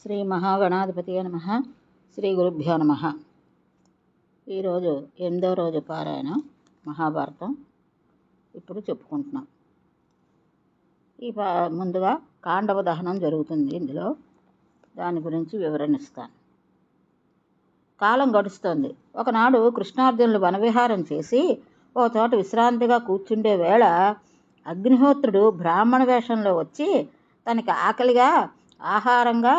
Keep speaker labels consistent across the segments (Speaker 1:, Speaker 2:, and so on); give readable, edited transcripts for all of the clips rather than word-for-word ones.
Speaker 1: శ్రీ మహాగణాధిపతియే నమః. శ్రీ గురుభ్యో నమః. ఈరోజు 8వ రోజు పారాయణ మహాభారతం ఇప్పుడు చెప్పుకుంటున్నాం. ముందుగా కాండవ దహనం జరుగుతుంది. ఇందులో దాని గురించి వివరణిస్తాను. కాలం గడుస్తోంది. ఒకనాడు కృష్ణార్జునులు వనవిహారం చేసి ఓ చోట విశ్రాంతిగా కూర్చుండే వేళ అగ్నిహోత్రుడు బ్రాహ్మణ వేషంలో వచ్చి తనకి ఆకలిగా ఆహారంగా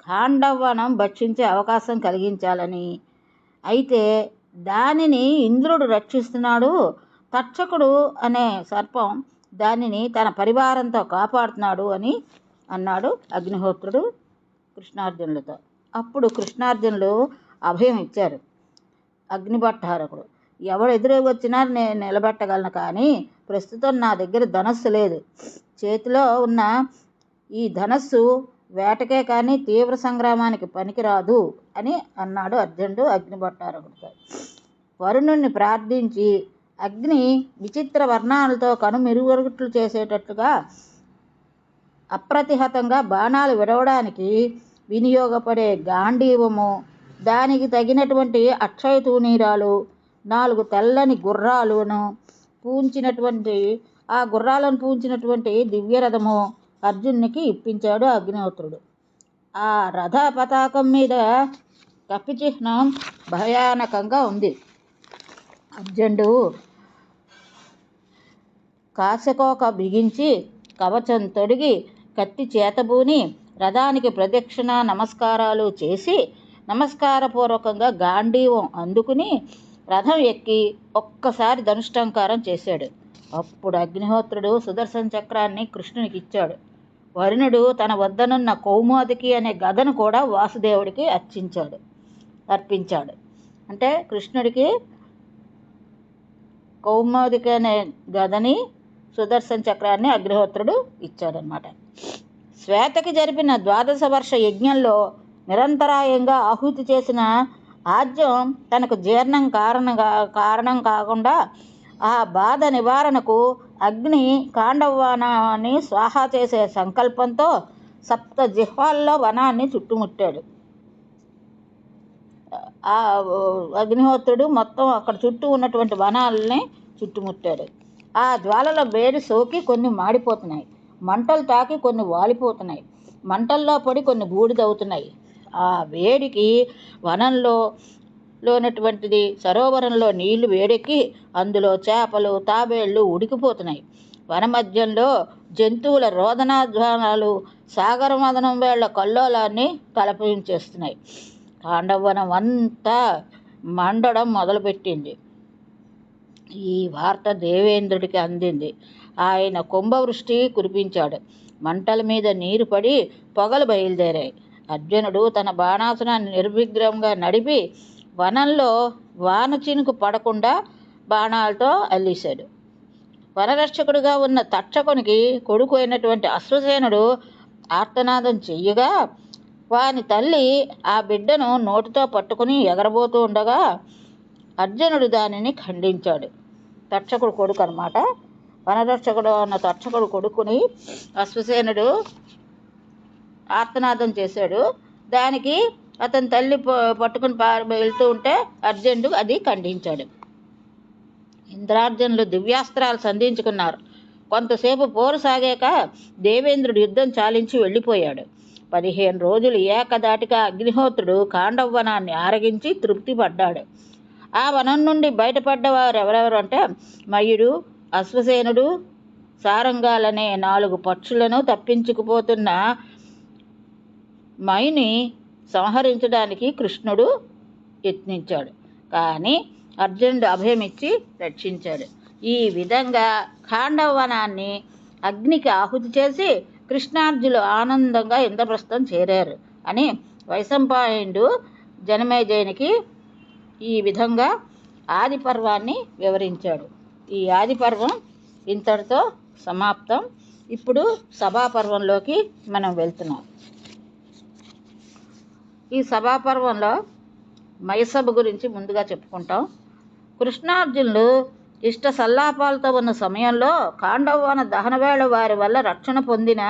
Speaker 1: ఖాండవనం భక్షించే అవకాశం కలిగించాలని, అయితే దానిని ఇంద్రుడు రక్షిస్తున్నాడు, తక్షకుడు అనే సర్పం దానిని తన పరివారంతో కాపాడుతున్నాడు అని అన్నాడు అగ్నిహోత్రుడు కృష్ణార్జునులతో. అప్పుడు కృష్ణార్జునులు అభయం ఇచ్చారు. అగ్నిభట్టారకుడు, ఎవడు ఎదురు వచ్చినా నేను నిలబెట్టగలను, కానీ ప్రస్తుతం నా దగ్గర ధనస్సు లేదు. చేతిలో ఉన్న ఈ ధనస్సు వేటకే కానీ తీవ్ర సంగ్రామానికి పనికిరాదు అని అన్నాడు అర్జునుడు అగ్నిభట్టారకుడితో. వరుణుణ్ణి ప్రార్థించి అగ్ని విచిత్ర వర్ణాలతో కనుమెరుగుట్లు చేసేటట్లుగా అప్రతిహతంగా బాణాలు విడవడానికి వినియోగపడే గాంధీవము, దానికి తగినటువంటి అక్షయ తూనీరాలు, 4 తెల్లని గుర్రాలను పూంచినటువంటి ఆ గుర్రాలను పూంచినటువంటి దివ్యరథము అర్జునునికి ఇప్పించాడు అగ్నిహోత్రుడు. ఆ రథ పతాకం మీద కపిచిహ్నం భయానకంగా ఉంది. అర్జునుడు కాశకోక బిగించి కవచం తొడిగి కత్తి చేతబూని రథానికి ప్రదక్షిణ నమస్కారాలు చేసి నమస్కారపూర్వకంగా గాంధీవం అందుకుని రథం ఎక్కి ఒక్కసారి ధనుష్టంకారం చేశాడు. అప్పుడు అగ్నిహోత్రుడు సుదర్శన చక్రాన్ని కృష్ణునికి ఇచ్చాడు. వరుణుడు తన వద్దనున్న కౌమోదకి అనే గదను కూడా వాసుదేవుడికి అర్పించాడు. అంటే కృష్ణుడికి కౌమోదకి అనే గదని, సుదర్శన చక్రాన్ని అగ్నిహోత్రుడు ఇచ్చాడనమాట. శ్వేతకి జరిపిన 12 వర్ష యజ్ఞంలో నిరంతరాయంగా ఆహుతి చేసిన ఆజ్యం తనకు జీర్ణం కారణం కాకుండా ఆ బాధ నివారణకు అగ్ని కాండవనాన్ని స్వాహా చేసే సంకల్పంతో 7 జిహ్వాల్లో వనాన్ని చుట్టుముట్టాడు. ఆ అగ్నిహోత్రుడు మొత్తం అక్కడ చుట్టూ ఉన్నటువంటి వనాలని చుట్టుముట్టాడు. ఆ జ్వాలలో వేడి సోకి కొన్ని మాడిపోతున్నాయి, మంటలు తాకి కొన్ని వాలిపోతున్నాయి, మంటల్లో పడి కొన్ని బూడిదవుతున్నాయి. ఆ వేడికి వనంలోనటువంటిది సరోవరంలో నీళ్లు వేడెక్కి అందులో చేపలు తాబేళ్లు ఉడికిపోతున్నాయి. వనమధ్యంలో జంతువుల రోదనాధ్వానాలు సాగరమదనం వేళ్ల కల్లోలాన్ని తలపించేస్తున్నాయి. కాండవనం అంతా మండడం మొదలుపెట్టింది. ఈ వార్త దేవేంద్రుడికి అందింది. ఆయన కుంభవృష్టి కురిపించాడు. మంటల మీద నీరు పడి పొగలు బయలుదేరాయి. అర్జునుడు తన బాణాసునాన్ని నిర్విఘ్నంగా నడిపి వనంలో వాన చినుకు పడకుండా బాణాలతో అల్లేశాడు. వనరక్షకుడిగా ఉన్న తక్షకునికి కొడుకు అయినటువంటి అశ్వసేనుడు ఆర్తనాదం చెయ్యగా వాని తల్లి ఆ బిడ్డను నోటితో పట్టుకుని ఎగరబోతూ ఉండగా అర్జునుడు దానిని ఖండించాడు. తక్షకుడు కొడుకు అనమాట. వనరక్షకుడు అన్న తక్షకుడు కొడుకుని అశ్వసేనుడు ఆర్తనాదం చేశాడు. దానికి అతని తల్లి పట్టుకుని వెళ్తూ ఉంటే అర్జునుడు అది ఖండించాడు. ఇంద్రార్జునులు దివ్యాస్త్రాలు సంధించుకున్నారు. కొంతసేపు పోరు సాగాక దేవేంద్రుడు యుద్ధం చాలించి వెళ్ళిపోయాడు. 15 రోజులు ఏకదాటిగా అగ్నిహోత్రుడు కాండవనాన్ని ఆరగించి తృప్తి పడ్డాడు. ఆ వనం నుండి బయటపడ్డవారు ఎవరెవరు అంటే మయుడు, అశ్వసేనుడు, సారంగాలనే 4 పక్షులను తప్పించుకుపోతున్న మయుని సంహరించడానికి కృష్ణుడు యత్నించాడు, కానీ అర్జునుడు అభయమిచ్చి రక్షించాడు. ఈ విధంగా ఖాండవనాన్ని అగ్నికి ఆహుతి చేసి కృష్ణార్జునులు ఆనందంగా ఇంద్రప్రస్థం చేరారు అని వైశంపాయనుడు జనమేజయునికి ఈ విధంగా ఆది పర్వాన్ని వివరించాడు. ఈ ఆది పర్వం ఇంతటితో సమాప్తం. ఇప్పుడు సభాపర్వంలోకి మనం వెళ్తున్నాం. ఈ సభాపర్వంలో మయసభ గురించి ముందుగా చెప్పుకుంటాం. కృష్ణార్జునులు ఇష్ట సల్లాపాలతో ఉన్న సమయంలో కాండవవన దహన వేళ వారి వల్ల రక్షణ పొందిన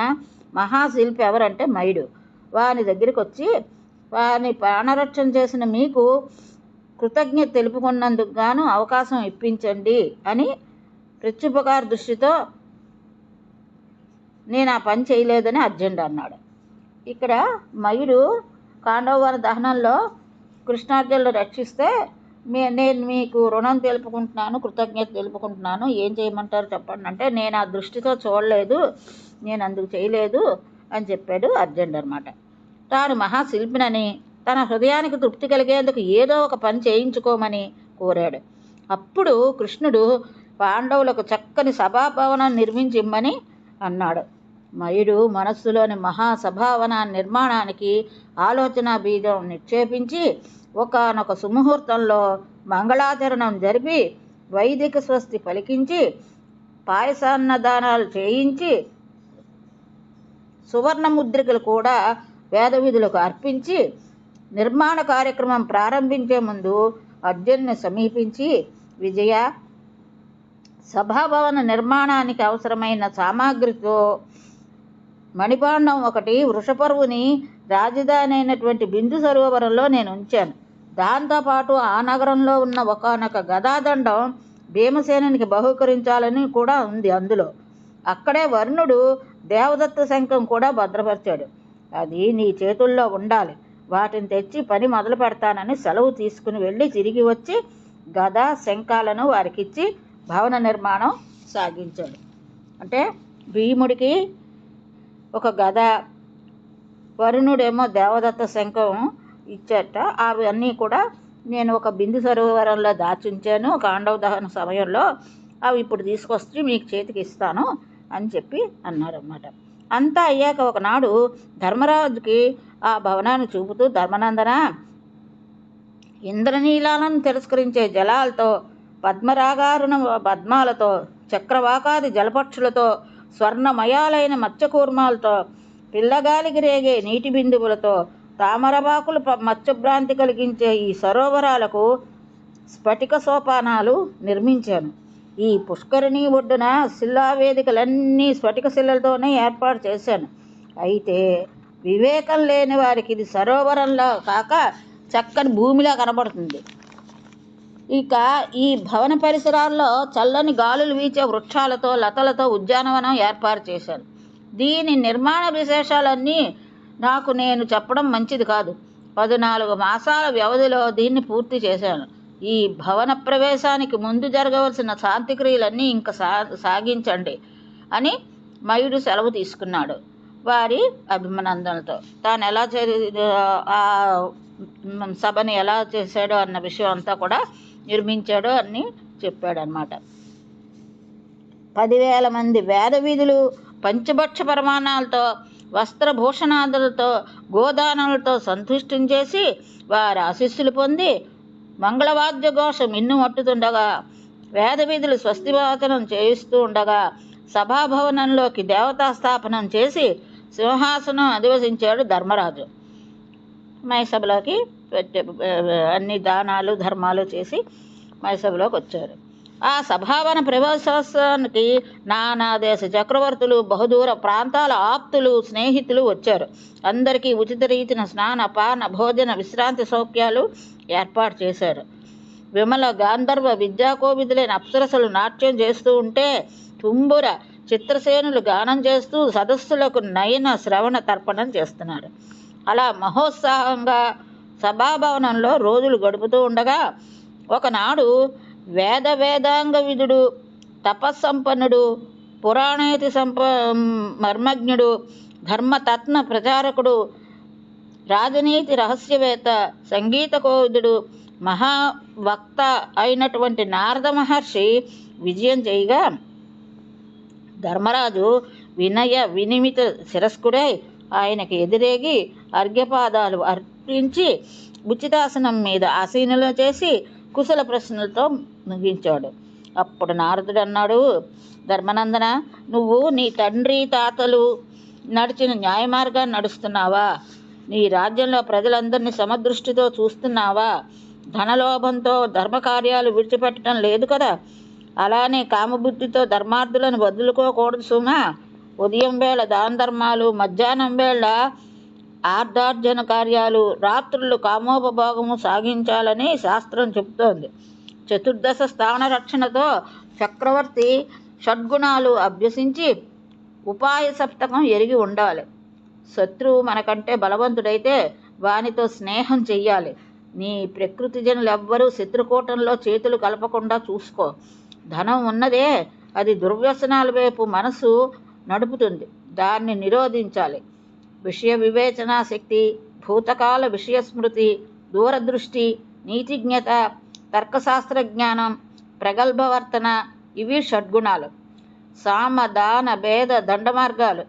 Speaker 1: మహాశిల్పి ఎవరంటే మయుడు. వాని దగ్గరికి వచ్చి వాని ప్రాణరక్షణ చేసిన మీకు కృతజ్ఞత తెలుపుకున్నందుకు గాను అవకాశం ఇప్పించండి అని ప్రత్యుపకార దృష్టితో నేను ఆ పని చేయలేదని అర్జునుడు అన్నాడు. ఇక్కడ మయుడు పాండవ దహనంలో కృష్ణార్జునులు రక్షిస్తే నేను మీకు రుణం తెలుపుకుంటున్నాను, కృతజ్ఞత తెలుపుకుంటున్నాను, ఏం చేయమంటారు చెప్పండి అంటే, నేను ఆ దృష్టితో చూడలేదు, నేను అందుకు చేయలేదు అని చెప్పాడు అర్జునుడు అనమాట. తాను మహాశిల్పినని, తన హృదయానికి తృప్తి కలిగేందుకు ఏదో ఒక పని చేయించుకోమని కోరాడు. అప్పుడు కృష్ణుడు పాండవులకు చక్కని సభాభవనాన్ని నిర్మించిమ్మని అన్నాడు. మయుడు మనస్సులోని మహాసభావన నిర్మాణానికి ఆలోచన బీజం నిక్షేపించి ఒకానొక సుముహూర్తంలో మంగళాచరణం జరిపి వైదిక స్వస్తి పలికించి పాయసాన్నదానాలు చేయించి సువర్ణ ముద్రికలు కూడా వేద విధులకు అర్పించి నిర్మాణ కార్యక్రమం ప్రారంభించే ముందు అర్జునుని సమీపించి, విజయ, సభాభవన నిర్మాణానికి అవసరమైన సామాగ్రితో మణిపాండం ఒకటి వృషపర్వుని రాజధాని అయినటువంటి బిందు సరోవరంలో నేను ఉంచాను. దాంతోపాటు ఆ నగరంలో ఉన్న ఒకానొక గదాదండం భీమసేనునికి బహూకరించాలని కూడా ఉంది. అందులో అక్కడే వరుణుడు దేవదత్త శంఖం కూడా భద్రపరిచాడు. అది నీ చేతుల్లో ఉండాలి. వాటిని తెచ్చి పని మొదలు పెడతానని సెలవు తీసుకుని వెళ్ళి తిరిగి వచ్చి గద శంఖాలను వారికిచ్చి భవన నిర్మాణం సాగించాడు. అంటే భీముడికి ఒక గద, వరుణుడేమో దేవదత్త శంఖం ఇచ్చాట. అవన్నీ కూడా నేను ఒక బిందు సరోవరంలో దాచుంచాను కాండవ దహన సమయంలో, అవి ఇప్పుడు తీసుకొచ్చి మీకు చేతికి ఇస్తాను అని చెప్పి అన్నారన్నమాట. అంతా అయ్యాక ఒకనాడు ధర్మరాజుకి ఆ భవనాన్ని చూపుతూ, ధర్మనందన, ఇంద్రనీలాలను తిరస్కరించే జలాలతో, పద్మరాగారుణ పద్మాలతో, చక్రవాకాది జలపక్షులతో, స్వర్ణమయాలైన మత్స్యకూర్మాలతో, పిల్లగాలికి రేగే నీటి బిందువులతో, తామరబాకులు మత్స్యభ్రాంతి కలిగించే ఈ సరోవరాలకు స్ఫటిక సోపానాలు నిర్మించాను. ఈ పుష్కరిణి ఒడ్డున శిలావేదికలన్నీ స్ఫటిక శిలలతోనే ఏర్పాటు చేశాను. అయితే వివేకం లేని వారికి ఇది సరోవరంలో కాక చక్కని భూమిలా కనబడుతుంది. ఇక ఈ భవన పరిసరాల్లో చల్లని గాలులు వీచే వృక్షాలతో, లతలతో ఉద్యానవనం ఏర్పాటు చేశాను. దీని నిర్మాణ విశేషాలన్నీ నాకు నేను చెప్పడం మంచిది కాదు. 14 మాసాల వ్యవధిలో దీన్ని పూర్తి చేశాను. ఈ భవన ప్రవేశానికి ముందు జరగవలసిన శాంతిక్రియలన్నీ ఇంకా సాగించండి అని మయుడు సెలవు తీసుకున్నాడు వారి అభినందనలతో. తాను ఎలా ఆ సభని ఎలా చేశాడో అన్న విషయం అంతా కూడా నిర్మించాడో అని చెప్పాడనమాట. 10,000 మంది వేద వీధులు పంచభక్ష పరమాణాలతో, వస్త్రభూషణాదులతో, గోదానాలతో సంతుష్టం చేసి వారి ఆశీస్సులు పొంది మంగళవాద్య ఘోష మిన్నుమట్టుతుండగా, వేద వీధులు స్వస్తివాచనం చేయిస్తూ ఉండగా సభాభవనంలోకి దేవతాస్థాపనం చేసి సింహాసనం అధివసించాడు ధర్మరాజు. మైసభలోకి అన్ని దానాలు ధర్మాలు చేసి మైసభలోకి వచ్చారు. ఆ సభావన ప్రవేశోత్సవానికి నానా దేశ చక్రవర్తులు, బహుదూర ప్రాంతాల ఆప్తులు, స్నేహితులు వచ్చారు. అందరికీ ఉచిత రీతిన స్నాన, పాన, భోజన, విశ్రాంతి సౌఖ్యాలు ఏర్పాటు చేశారు. విమల గాంధర్వ విద్యాకోవిదులైన అప్సరసలు నాట్యం చేస్తూ ఉంటే తుంబుర చిత్రసేనులు గానం చేస్తూ సదస్సులకు నయన శ్రవణ తర్పణం చేస్తున్నారు. అలా మహోత్సాహంగా సభాభవనంలో రోజులు గడుపుతూ ఉండగా ఒకనాడు వేదాంగ విదుడు, తపస్సంపన్నుడు, పురాణేతి మర్మజ్ఞుడు, ధర్మతత్న ప్రచారకుడు, రాజనీతి రహస్యవేత్త, సంగీత కోవిదుడు, మహావక్త అయినటువంటి నారద మహర్షి విజయం చేయగా ధర్మరాజు వినయ వినిమిత శిరస్కుడై ఆయనకి ఎదురేగి అర్ఘ్యపాదాలు అర్పించి ఉచితాసనం మీద ఆసీనులు చేసి కుశల ప్రశ్నలతో ముగించాడు. అప్పుడు నారదుడు అన్నాడు, ధర్మనందన, నువ్వు నీ తండ్రి తాతలు నడిచిన న్యాయ మార్గాన్ని నడుస్తున్నావా? నీ రాజ్యంలో ప్రజలందరినీ సమదృష్టితో చూస్తున్నావా? ధనలోభంతో ధర్మకార్యాలు విడిచిపెట్టడం లేదు కదా? అలానే కామబుద్ధితో ధర్మార్థులను వదులుకోకూడదు సుమా. ఉదయం వేళ దాన ధర్మాలు, మధ్యాహ్నం వేళ ఆర్ధార్జన కార్యాలు, రాత్రులు కామోపభోగము సాగించాలని శాస్త్రం చెబుతోంది. చతుర్దశ స్థాన రక్షణతో చక్రవర్తి షడ్గుణాలు అభ్యసించి ఉపాయ సప్తకం ఎరిగి ఉండాలి. శత్రువు మనకంటే బలవంతుడైతే వానితో స్నేహం చెయ్యాలి. నీ ప్రకృతి జనులెవ్వరూ శత్రుకూటంలో చేతులు కలపకుండా చూసుకో. ధనం ఉన్నదే, అది దుర్వ్యసనాల వైపు మనసు నడుపుతుంది. దాన్ని నిరోధించాలి. విషయ వివేచనా శక్తి, భూతకాల విషయ స్మృతి, దూరదృష్టి, నీతిజ్ఞత, తర్కశాస్త్ర జ్ఞానం, ప్రగల్భవర్తన, ఇవి షడ్గుణాలు. సామ దాన భేద దండమార్గాలు,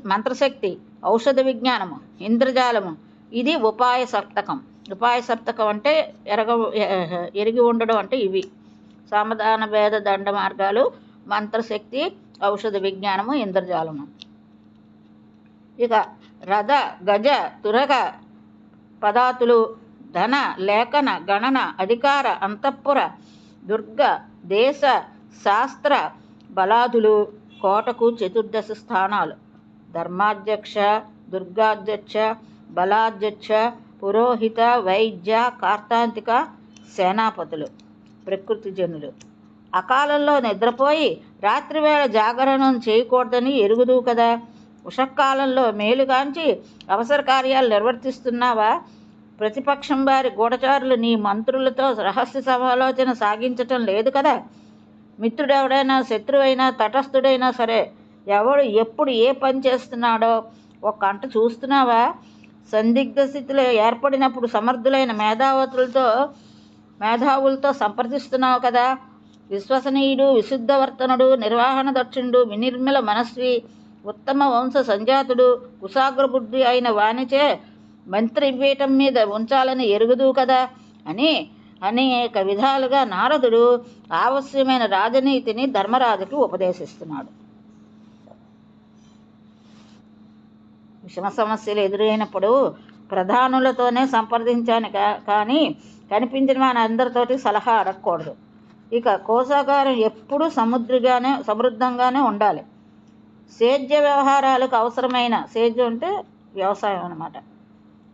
Speaker 1: మంత్రశక్తి, ఔషధ విజ్ఞానము, ఇంద్రజాలము, ఇది ఉపాయ సప్తకం. ఉపాయ సప్తకం అంటే ఎరిగి ఉండడం అంటే ఇవి: సామధాన భేద దండ మార్గాలు, మంత్రశక్తి, ఔషధ విజ్ఞానము, ఇంద్రజాలము. ఇక రథ గజ తురగ పదాతులు, ధన లేఖన గణన అధికార అంతఃపుర దుర్గ దేశ శాస్త్ర బలాదులు, కోటకు చతుర్దశ స్థానాలు: ధర్మాధ్యక్ష, దుర్గాధ్యక్ష, బలాధ్యక్ష, పురోహిత, వైద్య, కార్తాంతిక, సేనాపతులు. ప్రకృతి జనులు అకాలంలో నిద్రపోయి రాత్రివేళ జాగరణం చేయకూడదని ఎరుగుదు కదా. ఉషకాలంలో మేలుగాంచి అవసర కార్యాలు నిర్వర్తిస్తున్నావా? ప్రతిపక్షం వారి గూఢచారులు నీ మంత్రులతో రహస్య సమాలోచన సాగించటం లేదు కదా. మిత్రుడెవడైనా శత్రువైనా తటస్థుడైనా సరే ఎవడు ఎప్పుడు ఏ పని చేస్తున్నాడో ఒక కంట చూస్తున్నావా? సందిగ్ధ స్థితిలో ఏర్పడినప్పుడు సమర్థులైన మేధావులతో సంప్రదిస్తున్నావు కదా. విశ్వసనీయుడు, విశుద్ధవర్తనుడు, నిర్వహణ దక్షిణుడు, వినిర్మల మనస్వి, ఉత్తమ వంశ సంజాతుడు, కుశాగ్రబుద్ధి అయిన వానిచే మంత్రి పీఠం మీద ఉంచాలని ఎరుగుదు కదా అని అనేక విధాలుగా నారదుడు ఆవశ్యమైన రాజనీతిని ధర్మరాజుకి ఉపదేశిస్తున్నాడు. విషమ సమస్యలు ఎదురైనప్పుడు ప్రధానులతోనే సంప్రదించాను కానీ కనిపించిన వాని అందరితోటి సలహా అడగకూడదు. ఇక కోశాగారం ఎప్పుడూ సమృద్ధంగానే ఉండాలి. సేద్య వ్యవహారాలకు అవసరమైన, సేద్యం అంటే వ్యవసాయం అన్నమాట,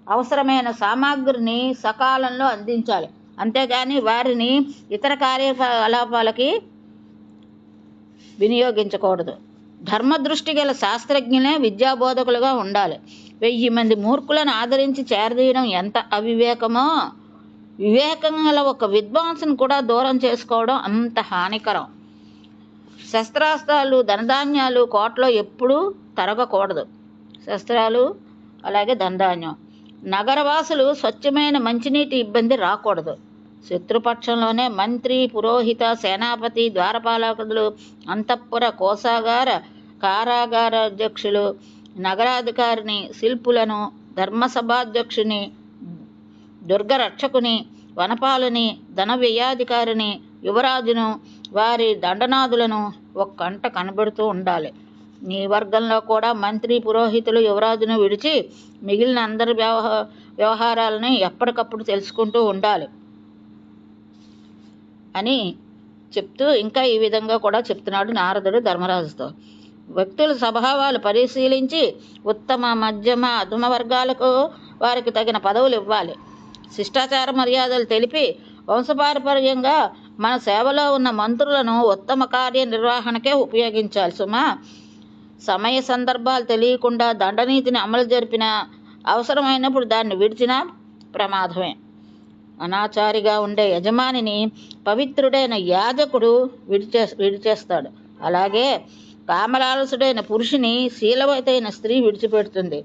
Speaker 1: అవసరమైన సామాగ్రిని సకాలంలో అందించాలి. అంతేగాని వారిని ఇతర కార్యకలాపాలకి వినియోగించకూడదు. ధర్మదృష్టి గల శాస్త్రజ్ఞులే విద్యాబోధకులుగా ఉండాలి. 1000 మంది మూర్ఖులను ఆదరించి చేరదీయడం ఎంత అవివేకమో, వివేకం గల ఒక విద్వాంసుని కూడా దూరం చేసుకోవడం అంత హానికరం. శస్త్రాస్త్రాలు, ధనధాన్యాలు కోటలో ఎప్పుడూ తరగకూడదు. శస్త్రాలు అలాగే ధనధాన్యం. నగరవాసులు స్వచ్ఛమైన మంచినీటి ఇబ్బంది రాకూడదు. శత్రుపక్షంలోనే మంత్రి, పురోహిత, సేనాపతి, ద్వారపాలకులు, అంతఃపుర, కోశాగార, కారాగార అధ్యక్షులు, నగరాధికారిని, శిల్పులను, ధర్మసభాధ్యక్షుని, దుర్గరక్షకుని, వనపాలని, ధన వ్యయాధికారిని, యువరాజును, వారి దండనాథులను ఒక కంట కనబడుతూ ఉండాలి. నీ వర్గంలో కూడా మంత్రి, పురోహితులు, యువరాజును విడిచి మిగిలిన అందరి వ్యవహారాలని ఎప్పటికప్పుడు తెలుసుకుంటూ ఉండాలి అని చెప్తూ ఇంకా ఈ విధంగా కూడా చెప్తున్నాడు నారదుడు ధర్మరాజుతో. వ్యక్తుల స్వభావాలు పరిశీలించి ఉత్తమ, మధ్యమ, అధమ వర్గాలకు వారికి తగిన పదవులు ఇవ్వాలి. శిష్టాచార మర్యాదలు తెలిపి వంశపారపర్యంగా మన సేవలో ఉన్న మంత్రులను ఉత్తమ కార్య నిర్వహణకే ఉపయోగించాలి సుమా. సమయ సందర్భాలు తెలియకుండా దండనీతిని అమలు జరిపినా, అవసరమైనప్పుడు దాన్ని విడిచినా ప్రమాదమే. అనాచారిగా ఉండే యజమానిని పవిత్రుడైన యాజకుడు విడిచేస్తాడు. అలాగే కామలాలసుడైన పురుషుని శీలవతైన స్త్రీ విడిచిపెడుతుంది.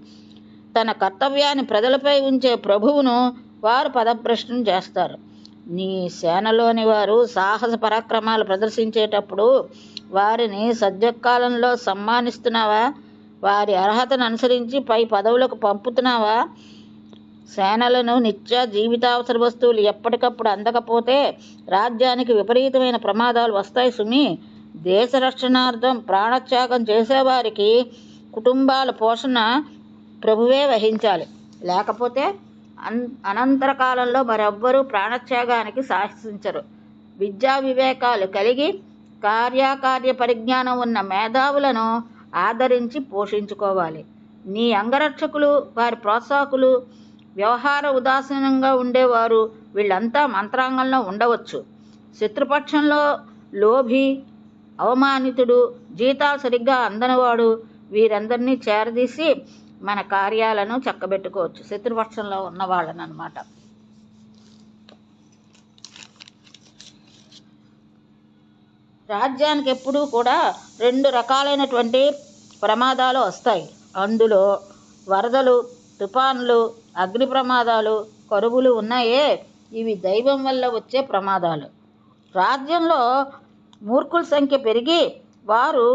Speaker 1: తన కర్తవ్యాన్ని ప్రజలపై ఉంచే ప్రభువును వారు పదభ్రష్టం చేస్తారు. నీ సేనలోని వారు సాహస పరాక్రమాలు ప్రదర్శించేటప్పుడు వారిని సద్యకాలంలో సన్మానిస్తున్నావా? వారి అర్హతను అనుసరించి పై పదవులకు పంపుతున్నావా? సేనలను నిత్య జీవితావసర వస్తువులు ఎప్పటికప్పుడు అందకపోతే రాజ్యానికి విపరీతమైన ప్రమాదాలు వస్తాయి సుమి. దేశ రక్షణార్థం ప్రాణత్యాగం చేసేవారికి కుటుంబాల పోషణ ప్రభువే వహించాలి. లేకపోతే అనంతర కాలంలో మరెవ్వరూ ప్రాణత్యాగానికి సాహసించరు. విద్యా వివేకాలు కలిగి కార్యకార్య పరిజ్ఞానం ఉన్న మేధావులను ఆదరించి పోషించుకోవాలి. నీ అంగరక్షకులు, వారి ప్రోత్సాహకులు, వ్యవహార ఉదాసీనంగా ఉండేవారు వీళ్ళంతా మంత్రాంగంలో ఉండవచ్చు. శత్రుపక్షంలో లోభి, అవమానితుడు, జీతాలు సరిగ్గా అందనివాడు వీరందరినీ చేరదీసి మన కార్యాలను చక్కబెట్టుకోవచ్చు. శత్రుపక్షంలో ఉన్న వాళ్ళని అన్నమాట. రాజ్యానికి ఎప్పుడూ కూడా 2 రకాలైనటువంటి ప్రమాదాలు వస్తాయి. అందులో వరదలు, తుఫాన్లు, అగ్ని ప్రమాదాలు, కరువులు ఉన్నాయే, ఇవి దైవం వల్ల వచ్చే ప్రమాదాలు. రాజ్యంలో మూర్ఖుల సంఖ్య పెరిగి వారు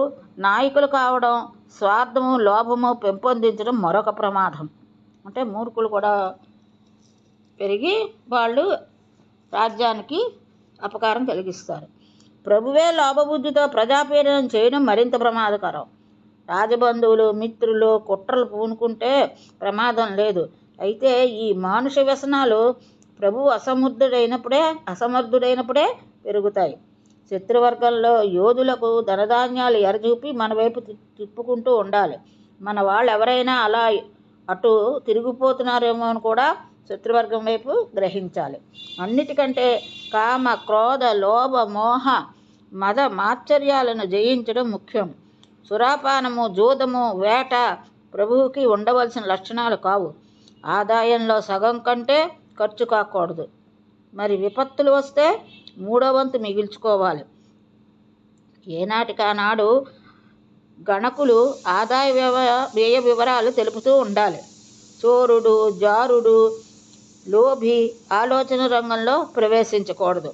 Speaker 1: నాయకులు కావడం, స్వార్థము, లోభము పెంపొందించడం మరొక ప్రమాదం. అంటే మూర్ఖులు కూడా పెరిగి వాళ్ళు రాజ్యానికి అపకారం కలిగిస్తారు. ప్రభువే లోభబుద్ధితో ప్రజాపీడనం చేయడం మరింత ప్రమాదకరం. రాజబంధువులు, మిత్రులు కుట్రలు పూనుకుంటే ప్రమాదం లేదు. అయితే ఈ మానుష వ్యసనాలు ప్రభువు అసమర్థుడైనప్పుడే పెరుగుతాయి. శత్రువర్గంలో యోధులకు ధనధాన్యాలు ఎరచూపి మన వైపు తిప్పుకుంటూ ఉండాలి. మన వాళ్ళు ఎవరైనా అలా అటు తిరిగిపోతున్నారేమో అని కూడా శత్రువర్గం వైపు గ్రహించాలి. అన్నిటికంటే కామ, క్రోధ, లోభ, మోహ, మద మాత్సర్యాలను జయించడం ముఖ్యం. సురాపానము, జూదము, వేట ప్రభువుకి ఉండవలసిన లక్షణాలు కావు. ఆదాయంలో సగం కంటే ఖర్చు కాకూడదు. మరి విపత్తులు వస్తే 3వ వంతు మిగిల్చుకోవాలి. ఏనాటికానాడు గణకులు ఆదాయ వ్యయ వివరాలు తెలుపుతూ ఉండాలి. చోరుడు, జారుడు, లోభి ఆలోచన రంగంలో ప్రవేశించకూడదు.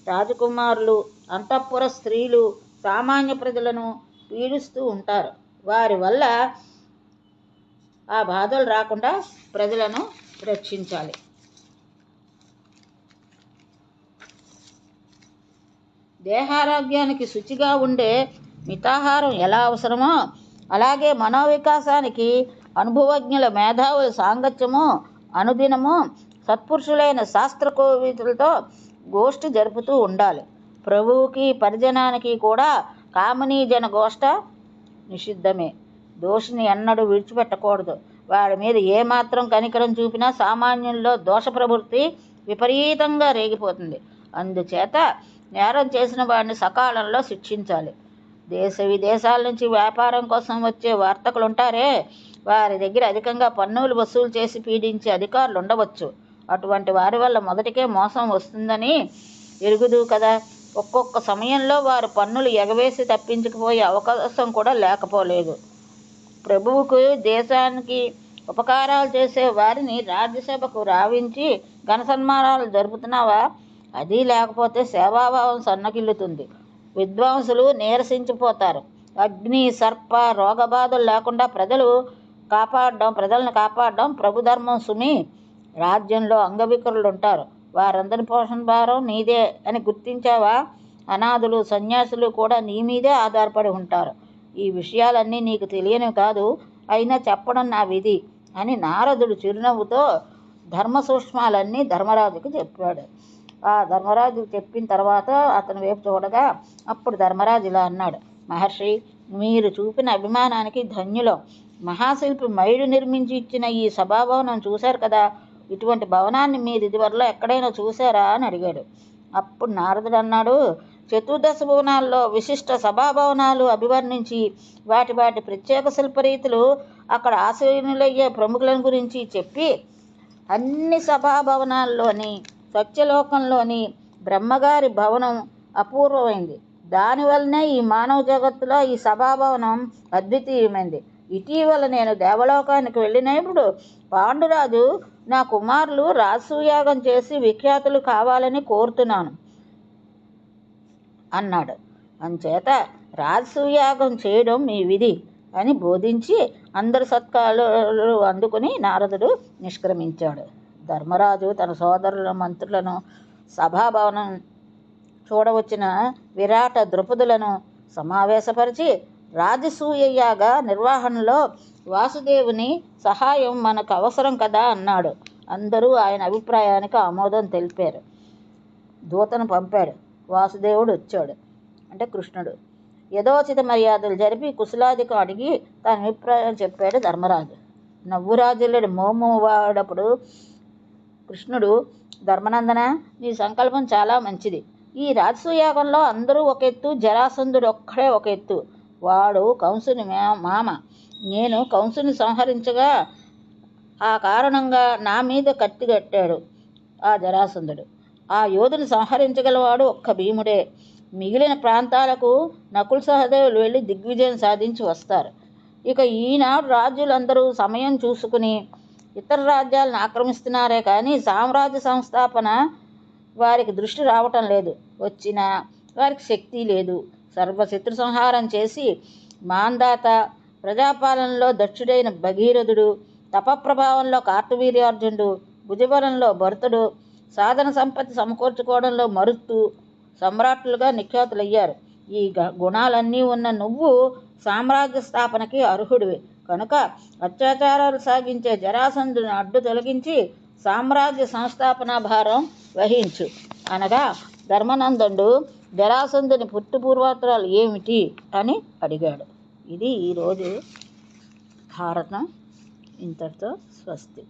Speaker 1: రాజకుమారులు, అంతఃపుర స్త్రీలు సామాన్య ప్రజలను పీడిస్తూ ఉంటారు. వారి వల్ల ఆ బాధలు రాకుండా ప్రజలను రక్షించాలి. దేహారోగ్యానికి శుచిగా ఉండే మితాహారం ఎలా అవసరమో అలాగే మనోవికాసానికి అనుభవజ్ఞుల మేధావుల సాంగత్యము అనుదినము సత్పురుషులైన శాస్త్రకోవిదులతో గోష్ఠి జరుపుతూ ఉండాలి. ప్రభువుకి పరిజనానికి కూడా కామనీజన గోష్ఠ నిషిద్ధమే. దోషిని ఎన్నడూ విడిచిపెట్టకూడదు. వాడి మీద ఏమాత్రం కనికరం చూపినా సామాన్యుల్లో దోష ప్రవృత్తి విపరీతంగా రేగిపోతుంది. అందుచేత నేరం చేసిన వాడిని సకాలంలో శిక్షించాలి. దేశ విదేశాల నుంచి వ్యాపారం కోసం వచ్చే వర్తకులు ఉంటారే, వారి దగ్గర అధికంగా పన్నులు వసూలు చేసి పీడించే అధికారులు ఉండవచ్చు. అటువంటి వారి వల్ల మొదటికే మోసం వస్తుందని ఎరుగుదు కదా. ఒక్కొక్క సమయంలో వారు పన్నులు ఎగవేసి తప్పించకపోయే అవకాశం కూడా లేకపోలేదు. ప్రభువుకు, దేశానికి ఉపకారాలు చేసే వారిని రాజ్యసభకు రావించి ఘన సన్మానాలు జరుపుతున్నావా? అది లేకపోతే సేవాభావం సన్నగిల్లుతుంది. విద్వాంసులు నీరసించిపోతారు. అగ్ని, సర్ప, రోగబాధలు లేకుండా ప్రజలను కాపాడడం ప్రభుధర్మం సుమి. రాజ్యంలో అంగవికరులు ఉంటారు. వారందరి పోషణ భారం నీదే అని గుర్తించావా? అనాథులు, సన్యాసులు కూడా నీ మీదే ఆధారపడి ఉంటారు. ఈ విషయాలన్నీ నీకు తెలియనివి కాదు, అయినా చెప్పడం నా విధి అని నారదుడు చిరునవ్వుతో ధర్మ సూక్ష్మాలన్నీ ధర్మరాజుకు చెప్పాడు. ఆ ధర్మరాజు చెప్పిన తర్వాత అతని వైపు చూడగా అప్పుడు ధర్మరాజు ఇలా అన్నాడు: మహర్షి, మీరు చూపిన అభిమానానికి ధన్యులం. మహాశిల్పి మైడు నిర్మించి ఇచ్చిన ఈ సభాభవనం చూశారు కదా, ఇటువంటి భవనాన్ని మీరు ఇదివరలో ఎక్కడైనా చూశారా అని అడిగాడు. అప్పుడు నారదుడు అన్నాడు: చతుర్దశ భవనాల్లో విశిష్ట సభాభవనాలు అభివర్ణించి వాటి ప్రత్యేక శిల్పరీతులు, అక్కడ ఆశీనులయ్యే ప్రముఖులను గురించి చెప్పి, అన్ని సభాభవనాల్లోని సత్యలోకంలోని బ్రహ్మగారి భవనం అపూర్వమైంది. దానివల్లనే ఈ మానవ జగత్తులో ఈ సభాభవనం అద్వితీయమైంది. ఇటీవల నేను దేవలోకానికి వెళ్ళినప్పుడు పాండురాజు నా కుమారులు రాజసూయాగం చేసి విఖ్యాతులు కావాలని కోరుతున్నాను అన్నాడు. అంచేత రాజసూయాగం చేయడం మీ విధి అని బోధించి అందరి సత్కారాలు అందుకుని నారదుడు నిష్క్రమించాడు. ధర్మరాజు తన సోదరుల మంత్రులను, సభాభవనం చూడవచ్చిన విరాట ద్రుపదులను సమావేశపరిచి రాజసూయయాగ నిర్వహణలో వాసుదేవుని సహాయం మనకు అవసరం కదా అన్నాడు. అందరూ ఆయన అభిప్రాయానికి ఆమోదం తెలిపారు. దూతను పంపాడు. వాసుదేవుడు వచ్చాడు, అంటే కృష్ణుడు. యథోచిత మర్యాదలు జరిపి కుశలాదికం అడిగి తన అభిప్రాయం చెప్పాడు ధర్మరాజు. నవ్వురాజులుడు మోము వాడప్పుడు కృష్ణుడు, ధర్మనందన, నీ సంకల్పం చాలా మంచిది. ఈ రాజసూయాగంలో అందరూ ఒక ఎత్తు, జరాసంధుడు ఒక్కడే ఒక ఎత్తు. వాడు కంసుని మామ. నేను కంసుని సంహరించగా ఆ కారణంగా నా మీద కత్తి కట్టాడు ఆ జరాసంధుడు. ఆ యోధుని సంహరించగలవాడు ఒక్క భీముడే. మిగిలిన ప్రాంతాలకు నకుల సహదేవులు వెళ్ళి దిగ్విజయం సాధించి వస్తారు. ఇక ఈనాడు రాజులందరూ సమయం చూసుకుని ఇతర రాజ్యాలను ఆక్రమిస్తున్నారే కానీ సామ్రాజ్య సంస్థాపన వారికి దృష్టి రావటం లేదు. వచ్చినా వారికి శక్తి లేదు. సర్వశత్రు సంహారం చేసి మాంధాత, ప్రజాపాలనలో దక్షుడైన భగీరథుడు, తపప్రభావంలో కార్తవీర్యార్జునుడు, భుజబలంలో భరతుడు, సాధన సంపత్తి సమకూర్చుకోవడంలో మరుత్తు సమ్రాట్లుగా నిఖ్యాతులయ్యారు. ఈ గుణాలన్నీ ఉన్న నువ్వు సామ్రాజ్య స్థాపనకి అర్హుడివి కనుక అత్యాచారాలు సాగించే జరాసంధుని అడ్డు తొలగించి సామ్రాజ్య సంస్థాపన భారం వహించు అనగా ధర్మనందనుడు జరాసంధుని పుట్టుపూర్వోత్తరాలు ఏమిటి అని అడిగాడు. ఇది ఈరోజు భారతం. ఇంతటితో స్వస్తి.